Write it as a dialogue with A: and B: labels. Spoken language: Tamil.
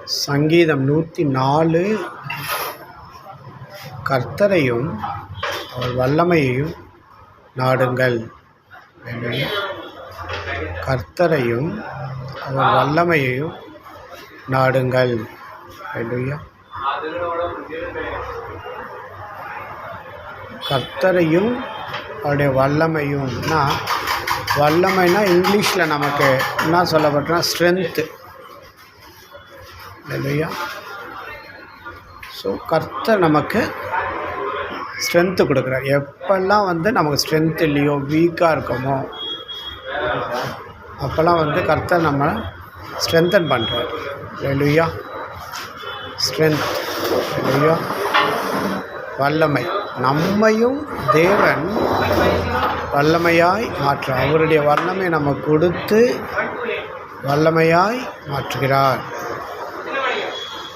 A: சங்கீதம் 104. கர்த்தரையும் அவர் வல்லமையையும் நாடுங்கள். கர்த்தரையும் அவர் வல்லமையையும் நாடுங்கள். கர்த்தரையும் அவருடைய வல்லமையும்னா, வல்லமைனா இங்கிலீஷில் நமக்கு என்ன சொல்லப்பட்டனா ஸ்ட்ரென்த்து. இல்லையா? ஸோ கர்த்தர் நமக்கு ஸ்ட்ரென்த்து கொடுக்குறார். எப்பெல்லாம் நமக்கு ஸ்ட்ரென்த் இல்லையோ, வீக்காக இருக்கோமோ, அப்போல்லாம் கர்த்தர் நம்ம ஸ்ட்ரென்தன் பண்ணுறார். இல்லையா? ஸ்ட்ரென்த். இல்லையா? வல்லமை. நம்மையும் தேவன் வல்லமையாய் மாற்ற அவருடைய வல்லமை நம்ம கொடுத்து வல்லமையாய் மாற்றுகிறார்.